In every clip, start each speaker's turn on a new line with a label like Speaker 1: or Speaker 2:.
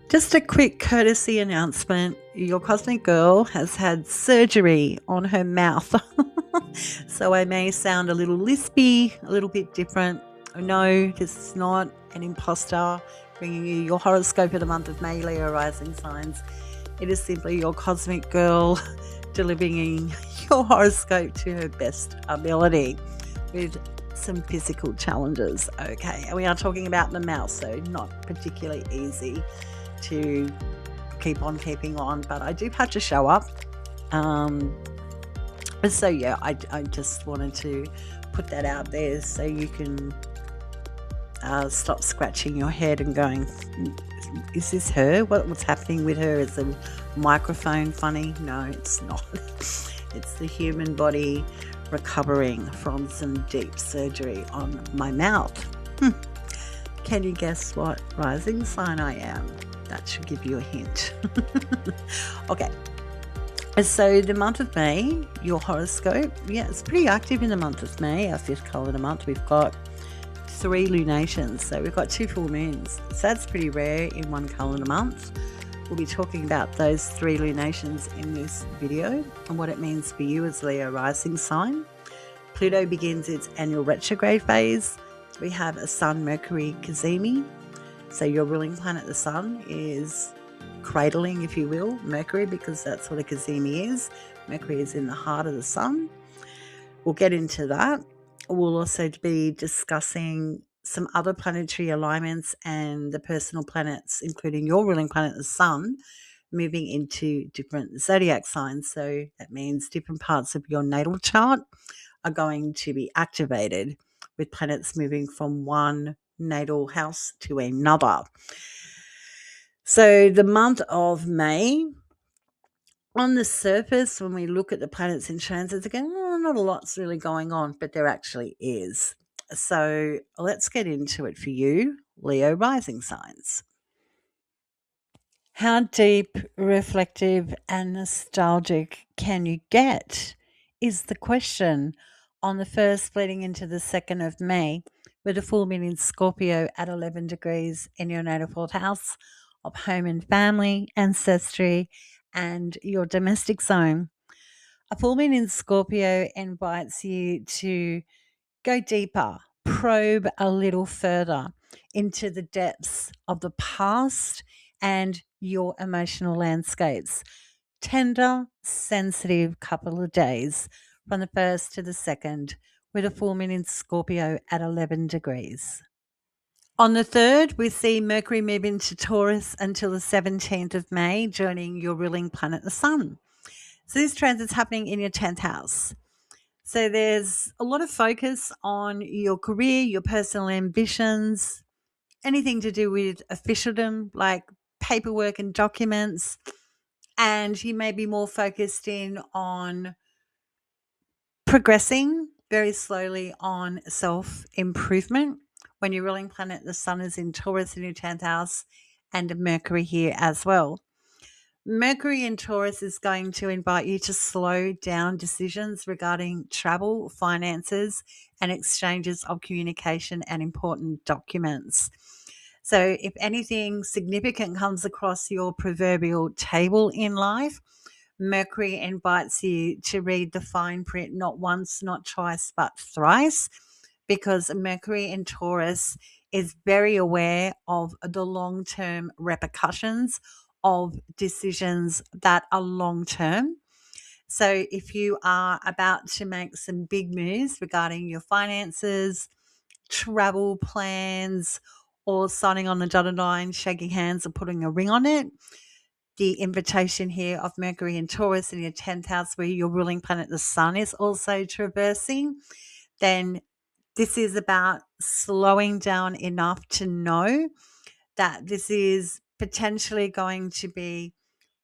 Speaker 1: Just a quick courtesy announcement. Your cosmic girl has had surgery on her mouth. So I may sound a little lispy, a little bit different. No, this is not an imposter bringing you your horoscope for the month of May, Leo rising signs. It is simply your cosmic girl delivering your horoscope to her best ability with some physical challenges. Okay, and we are talking about the mouth, so not particularly easy to keep on keeping on, but I do have to show up. So yeah, I just wanted to put that out there so you can stop scratching your head and going, is this her? What's happening with her? Is the microphone funny? No, it's not. It's the human body recovering from some deep surgery on my mouth. Can you guess what rising sign I am? That should give you a hint. Okay. So the month of May, your horoscope, it's pretty active in the month of May, our fifth calendar month. We've got 3 lunations, so we've got 2 full moons. So that's pretty rare in one calendar month. We'll be talking about those 3 lunations in this video and what it means for you as Leo rising sign. Pluto begins its annual retrograde phase. We have a Sun-Mercury cazimi. So your ruling planet, the Sun, is cradling, if you will, Mercury, because that's what a cazimi is. Mercury is in the heart of the Sun. We'll get into that. We'll also be discussing some other planetary alignments and the personal planets, including your ruling planet, the Sun, moving into different zodiac signs. So that means different parts of your natal chart are going to be activated with planets moving from one natal house to another. So the month of May, on the surface, when we look at the planets in transits, again, not a lot's really going on, but there actually is. So let's get into it for you, Leo rising signs. How deep, reflective, and nostalgic can you get is the question on the 1st leading into the 2nd of May, with a full moon in Scorpio at 11 degrees in your natal 4th house of home and family, ancestry, and your domestic zone. A full moon in Scorpio invites you to go deeper, probe a little further into the depths of the past and your emotional landscapes. Tender, sensitive couple of days from the 1st to the 2nd, with a full moon in Scorpio at 11 degrees. On the 3rd, we see Mercury move into Taurus until the 17th of May, joining your ruling planet, the Sun. So this transit's happening in your 10th house. So there's a lot of focus on your career, your personal ambitions, anything to do with officialdom, like paperwork and documents. And you may be more focused in on progressing very slowly on self-improvement. When your ruling planet, the Sun, is in Taurus in your 10th house, and Mercury here as well. Mercury in Taurus is going to invite you to slow down decisions regarding travel, finances, and exchanges of communication and important documents. So if anything significant comes across your proverbial table in life, Mercury invites you to read the fine print not once, not twice, but thrice, because Mercury in Taurus is very aware of the long-term repercussions of decisions that are long-term. So if you are about to make some big moves regarding your finances, travel plans, or signing on the dotted line, shaking hands, or putting a ring on it, the invitation here of Mercury in Taurus in your 10th house, where your ruling planet, the Sun, is also traversing, then this is about slowing down enough to know that this is potentially going to be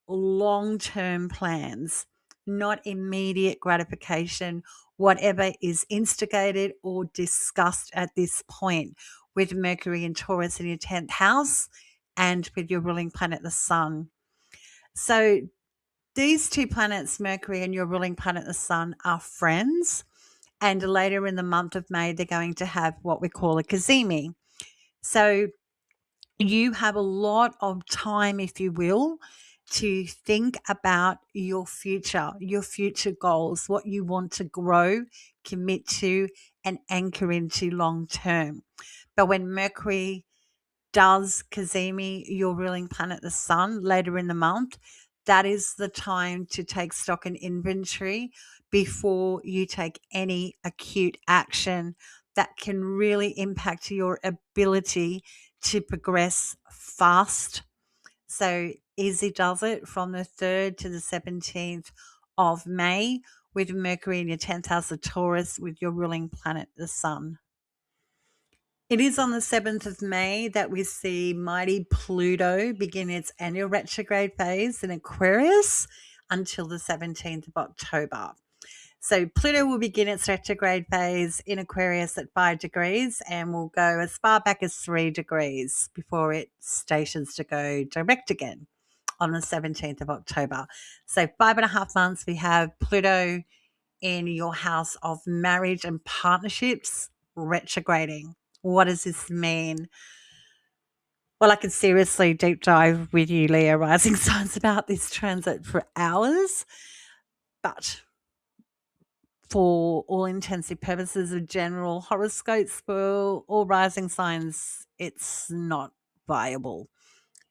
Speaker 1: long-term plans, not immediate gratification, whatever is instigated or discussed at this point with Mercury and Taurus in your 10th house and with your ruling planet, the Sun. So these 2 planets, Mercury and your ruling planet, the Sun, are friends. And later in the month of May, they're going to have what we call a cazimi. So You have a lot of time, if you will, to think about your future goals, what you want to grow, commit to, and anchor into long term. But when Mercury does Kazemi, your ruling planet, the sun, later in the month, that is the time to take stock and inventory before you take any acute action that can really impact your ability to progress fast. So, easy does it from the 3rd to the 17th of May with Mercury in your 10th house of Taurus with your ruling planet, the sun. It is on the 7th of May that we see mighty Pluto begin its annual retrograde phase in Aquarius until the 17th of October. So Pluto will begin its retrograde phase in Aquarius at 5 degrees and will go as far back as 3 degrees before it stations to go direct again on the 17th of October. So 5.5 months we have Pluto in your house of marriage and partnerships retrograding. What does this mean? Well, I could seriously deep dive with you, Leo rising signs, about this transit for hours, but for all intensive purposes of general horoscopes for all rising signs, it's not viable.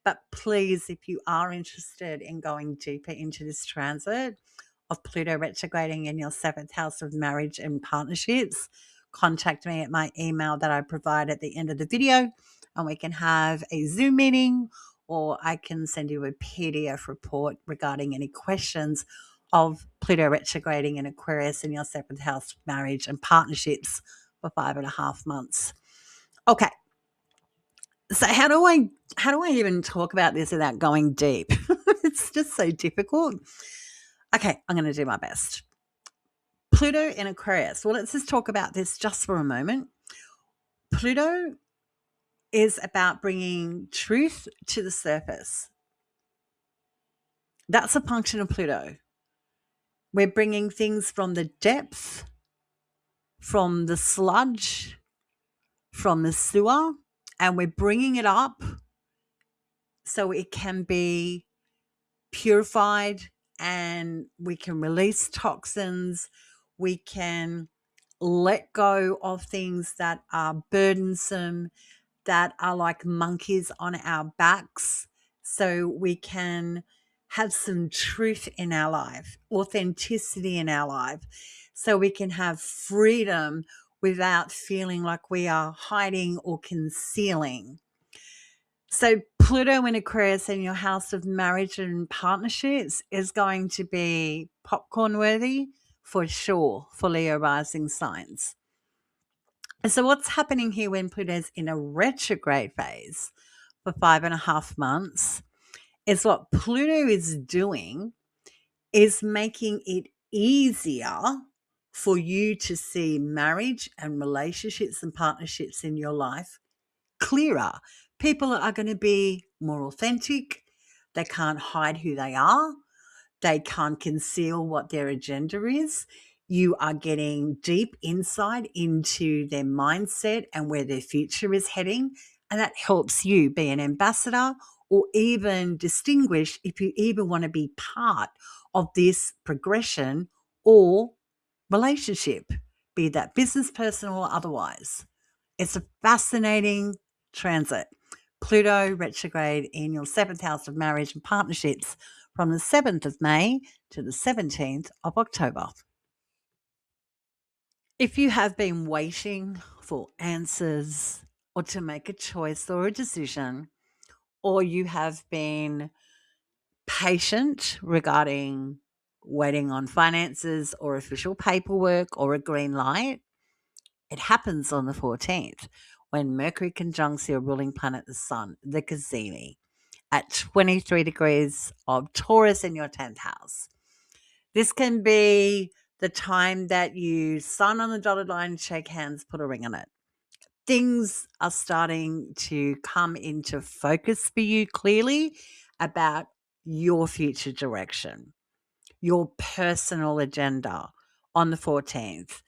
Speaker 1: But please, if you are interested in going deeper into this transit of Pluto retrograding in your 7th house of marriage and partnerships, contact me at my email that I provide at the end of the video, and we can have a Zoom meeting, or I can send you a PDF report regarding any questions of Pluto retrograding in Aquarius in your 7th house of marriage and partnerships for 5.5 months. Okay, so how do I even talk about this without going deep? It's just so difficult. Okay, I'm going to do my best. Pluto in Aquarius. Well, let's just talk about this just for a moment. Pluto is about bringing truth to the surface. That's a function of Pluto. We're bringing things from the depth, from the sludge, from the sewer, and we're bringing it up so it can be purified and we can release toxins. We can let go of things that are burdensome, that are like monkeys on our backs, so we can have some truth in our life, authenticity in our life, so we can have freedom without feeling like we are hiding or concealing. So Pluto in Aquarius in your house of marriage and partnerships is going to be popcorn worthy for sure for Leo rising signs. And so what's happening here when Pluto's in a retrograde phase for 5.5 months is what Pluto is doing is making it easier for you to see marriage and relationships and partnerships in your life clearer. People are going to be more authentic. They can't hide who they are. They can't conceal what their agenda is. You are getting deep insight into their mindset and where their future is heading. And that helps you be an ambassador or even distinguish if you even want to be part of this progression or relationship, be that business, personal, or otherwise. It's a fascinating transit. Pluto retrograde in your 7th house of marriage and partnerships from the 7th of May to the 17th of October. If you have been waiting for answers or to make a choice or a decision, or you have been patient regarding waiting on finances or official paperwork or a green light, it happens on the 14th when Mercury conjuncts your ruling planet, the sun, the Cazimi, at 23 degrees of Taurus in your 10th house. This can be the time that you sign on the dotted line, shake hands, put a ring on it. Things are starting to come into focus for you clearly about your future direction, your personal agenda on the 14th.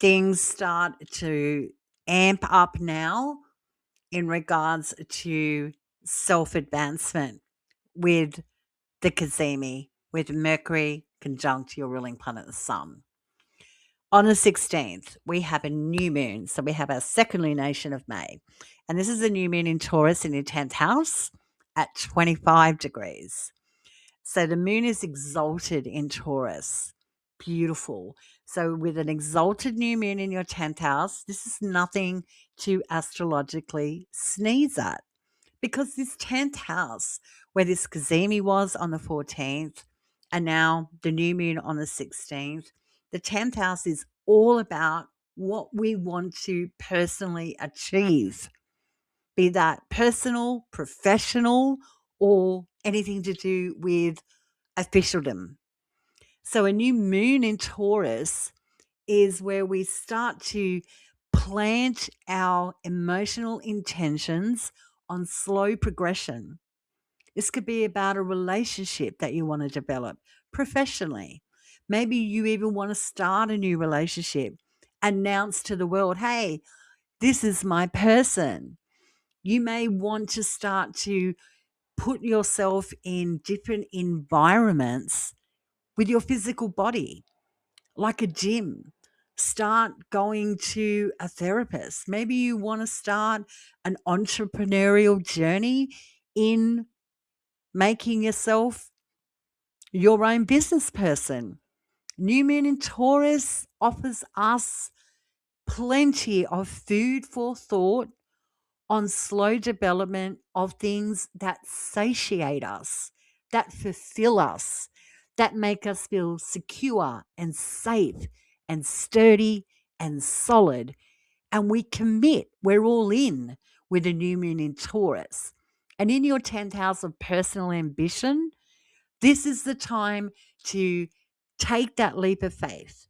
Speaker 1: Things start to amp up now in regards to self advancement with the Kazemi, with Mercury conjunct your ruling planet, the Sun. On the 16th, we have a new moon. So we have our second lunation of May. And this is a new moon in Taurus in your 10th house at 25 degrees. So the moon is exalted in Taurus. Beautiful. So with an exalted new moon in your 10th house, this is nothing to astrologically sneeze at, because this 10th house, where this Kazemi was on the 14th, and now the new moon on the 16th, the 10th house is all about what we want to personally achieve, be that personal, professional, or anything to do with officialdom. So a new moon in Taurus is where we start to plant our emotional intentions on slow progression. This could be about a relationship that you want to develop professionally. Maybe you even want to start a new relationship, announce to the world, hey, this is my person. You may want to start to put yourself in different environments with your physical body, like a gym. Start going to a therapist. Maybe you want to start an entrepreneurial journey in making yourself your own business person. New Moon in Taurus offers us plenty of food for thought on slow development of things that satiate us, that fulfill us, that make us feel secure and safe and sturdy and solid. And we commit, we're all in with a new moon in Taurus. And in your 10th house of personal ambition, this is the time to take that leap of faith,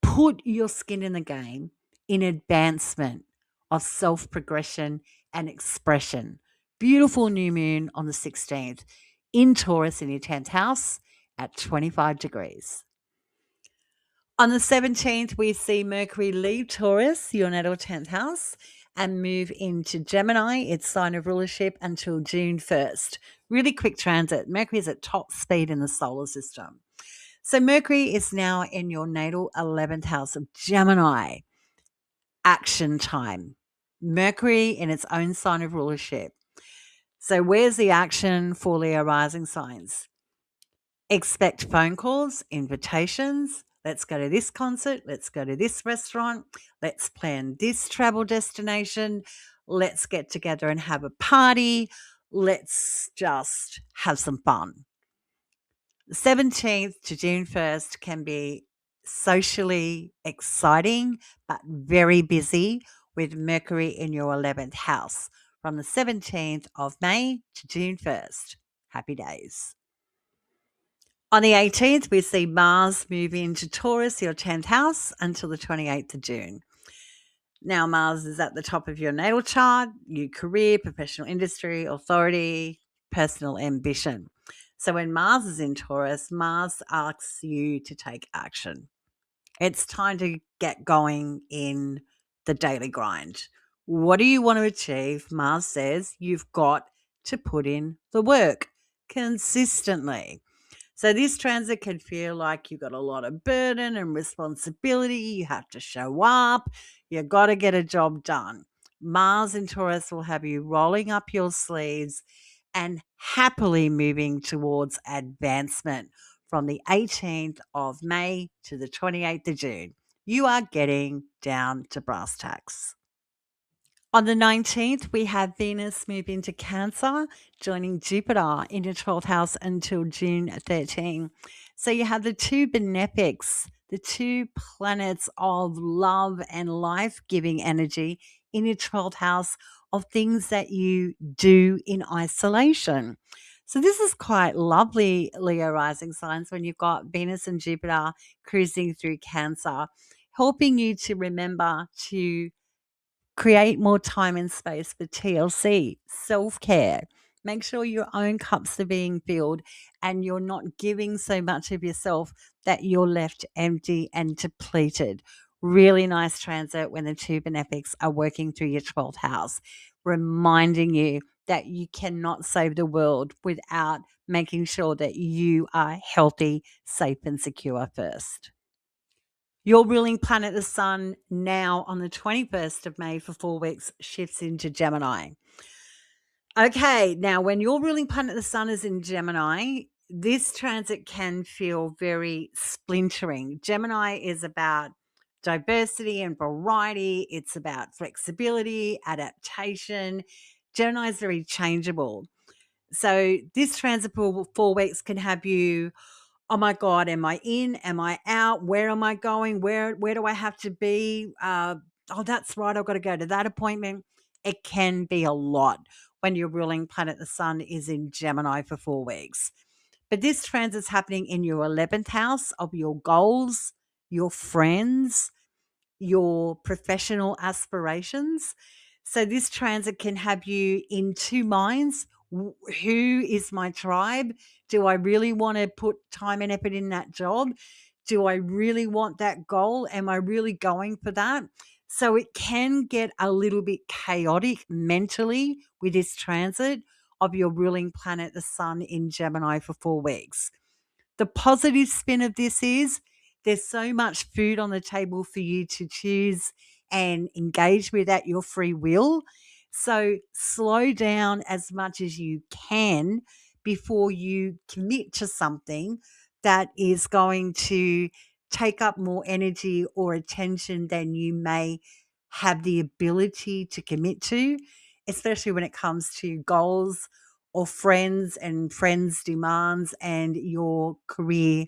Speaker 1: put your skin in the game in advancement of self progression and expression. Beautiful new moon on the 16th in Taurus in your 10th house at 25 degrees. On the 17th, we see Mercury leave Taurus, your natal 10th house, and move into Gemini, its sign of rulership, until June 1st. Really quick transit. Mercury is at top speed in the solar system. So Mercury is now in your natal 11th house of Gemini. Action time. Mercury in its own sign of rulership. So where's the action for Leo rising signs? Expect phone calls, invitations. Let's go to this concert. Let's go to this restaurant. Let's plan this travel destination. Let's get together and have a party. Let's just have some fun. 17th to June 1st can be socially exciting, but very busy with Mercury in your 11th house from the 17th of May to June 1st. Happy days. On the 18th, we see Mars move into Taurus, your 10th house, until the 28th of June. Now, Mars is at the top of your natal chart, your career, professional industry, authority, personal ambition. So when Mars is in Taurus, Mars asks you to take action. It's time to get going in the daily grind. What do you want to achieve? Mars says you've got to put in the work consistently. So this transit can feel like you've got a lot of burden and responsibility. You have to show up. You got to get a job done. Mars in Taurus will have you rolling up your sleeves and happily moving towards advancement from the 18th of May to the 28th of June. You are getting down to brass tacks. On the 19th, we have Venus move into Cancer, joining Jupiter in your 12th house until June 13. So you have the two benefics, the two planets of love and life-giving energy in your 12th house of things that you do in isolation. So this is quite lovely, Leo rising signs, when you've got Venus and Jupiter cruising through Cancer, helping you to remember to create more time and space for TLC, self care. Make sure your own cups are being filled and you're not giving so much of yourself that you're left empty and depleted. Really nice transit when the two benefics are working through your 12th house, reminding you that you cannot save the world without making sure that you are healthy, safe, and secure first. Your ruling planet, the sun, now on the 21st of May for 4 weeks, shifts into Gemini. Okay, now when your ruling planet, the sun, is in Gemini, this transit can feel very splintering. Gemini is about diversity and variety, it's about flexibility, adaptation. Gemini is very changeable. So, this transit for 4 weeks can have you, oh my God, am I in? Am I out? Where am I going? Where do I have to be? Oh, that's right. I've got to go to that appointment. It can be a lot when your ruling planet, the sun, is in Gemini for 4 weeks. But this transit's happening in your 11th house of your goals, your friends, your professional aspirations. So this transit can have you in two minds. Who is my tribe? Do I really want to put time and effort in that job? Do I really want that goal? Am I really going for that? So it can get a little bit chaotic mentally with this transit of your ruling planet, the sun, in Gemini for 4 weeks. The positive spin of this is there's so much food on the table for you to choose and engage with at your free will. So slow down as much as you can before you commit to something that is going to take up more energy or attention than you may have the ability to commit to, especially when it comes to goals or friends and friends' demands and your career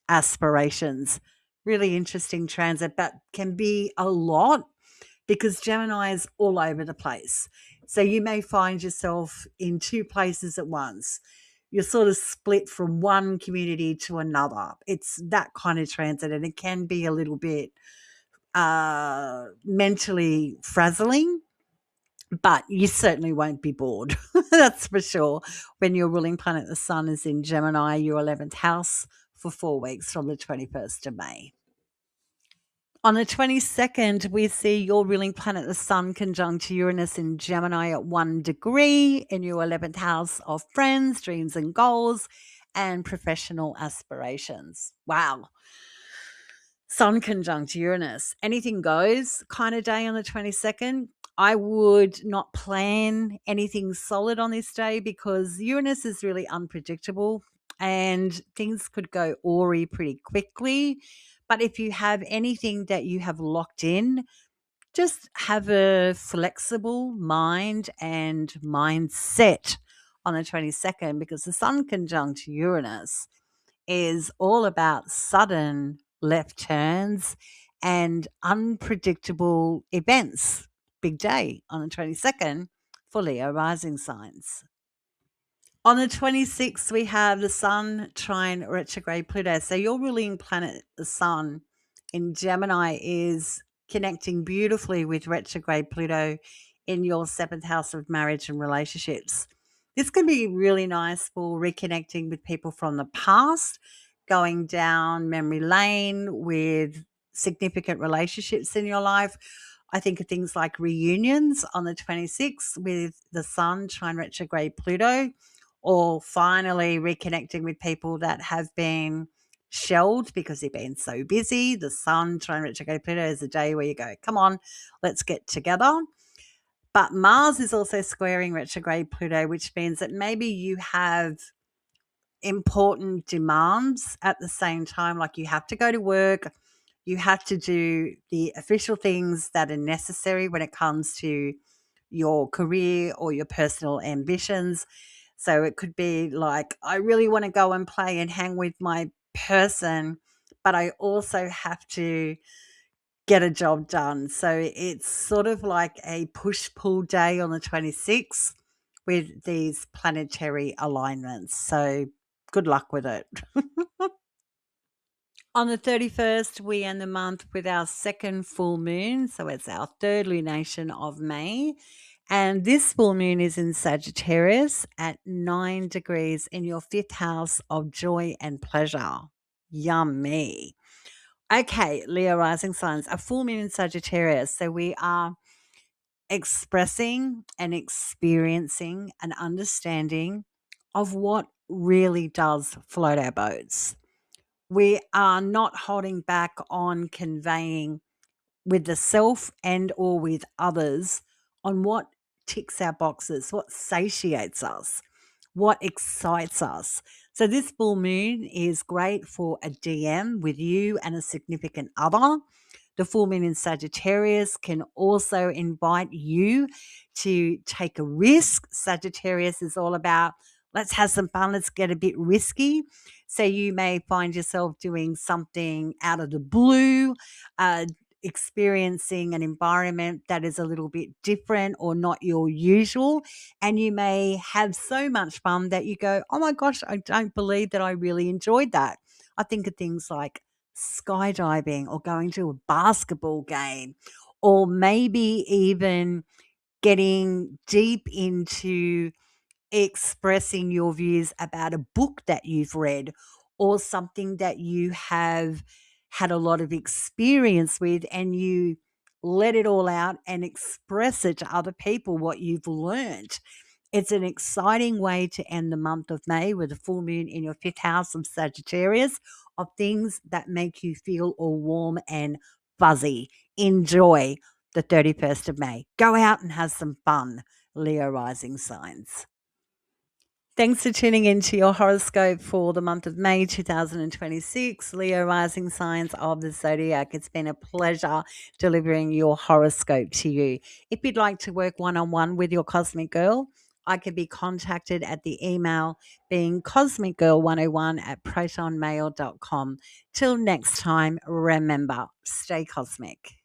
Speaker 1: aspirations. Really interesting transit, but can be a lot because Gemini is all over the place. So you may find yourself in two places at once. You're sort of split from one community to another. It's that kind of transit, and it can be a little bit mentally frazzling, but you certainly won't be bored. That's for sure. When your ruling planet, the sun, is in Gemini, your 11th house, for 4 weeks from the 21st of May. On the 22nd, we see your ruling planet, the sun, conjunct Uranus in Gemini at 1 degree in your 11th house of friends, dreams and goals, and professional aspirations. Wow. Sun conjunct Uranus, anything goes kind of day on the 22nd. I would not plan anything solid on this day because Uranus is really unpredictable and things could go awry pretty quickly. But if you have anything that you have locked in, just have a flexible mind and mindset on the 22nd because the Sun conjunct Uranus is all about sudden left turns and unpredictable events. Big day on the 22nd for Leo rising signs. On the 26th, we have the Sun trine retrograde Pluto. So your ruling planet, the Sun, in Gemini is connecting beautifully with retrograde Pluto in your seventh house of marriage and relationships. This can be really nice for reconnecting with people from the past, going down memory lane with significant relationships in your life. I think of things like reunions on the 26th with the Sun trine retrograde Pluto, or finally reconnecting with people that have been shelved because they've been so busy. The Sun trine retrograde Pluto is a day where you go, come on, let's get together. But Mars is also squaring retrograde Pluto, which means that maybe you have important demands at the same time, like you have to go to work, you have to do the official things that are necessary when it comes to your career or your personal ambitions. So it could be like, I really want to go and play and hang with my person, but I also have to get a job done. So it's sort of like a push pull day on the 26th with these planetary alignments. So good luck with it. On the 31st, we end the month with our second full moon. So it's our third lunation of May. And this full moon is in Sagittarius at 9 degrees in your fifth house of joy and pleasure. Yummy. Okay, Leo rising signs, a full moon in Sagittarius. So we are expressing and experiencing an understanding of what really does float our boats. We are not holding back on conveying with the self and or with others on what ticks our boxes, what satiates us, what excites us. So this full moon is great for a DM with you and a significant other. The full moon in Sagittarius can also invite you to take a risk. Sagittarius is all about let's have some fun, let's get a bit risky. So you may find yourself doing something out of the blue, uh, experiencing an environment that is a little bit different or not your usual. And you may have so much fun that you go, oh my gosh, I don't believe that I really enjoyed that. I think of things like skydiving or going to a basketball game, or maybe even getting deep into expressing your views about a book that you've read or something that you have had a lot of experience with, and you let it all out and express it to other people what you've learned. It's an exciting way to end the month of May with a full moon in your fifth house of Sagittarius, of things that make you feel all warm and fuzzy. Enjoy the 31st of May. Go out and have some fun, Leo rising signs. Thanks for tuning into your horoscope for the month of May 2026, Leo rising signs of the zodiac. It's been a pleasure delivering your horoscope to you. If you'd like to work one on one with your cosmic girl, I can be contacted at the email being cosmicgirl101 at protonmail.com. Till next time, remember, stay cosmic.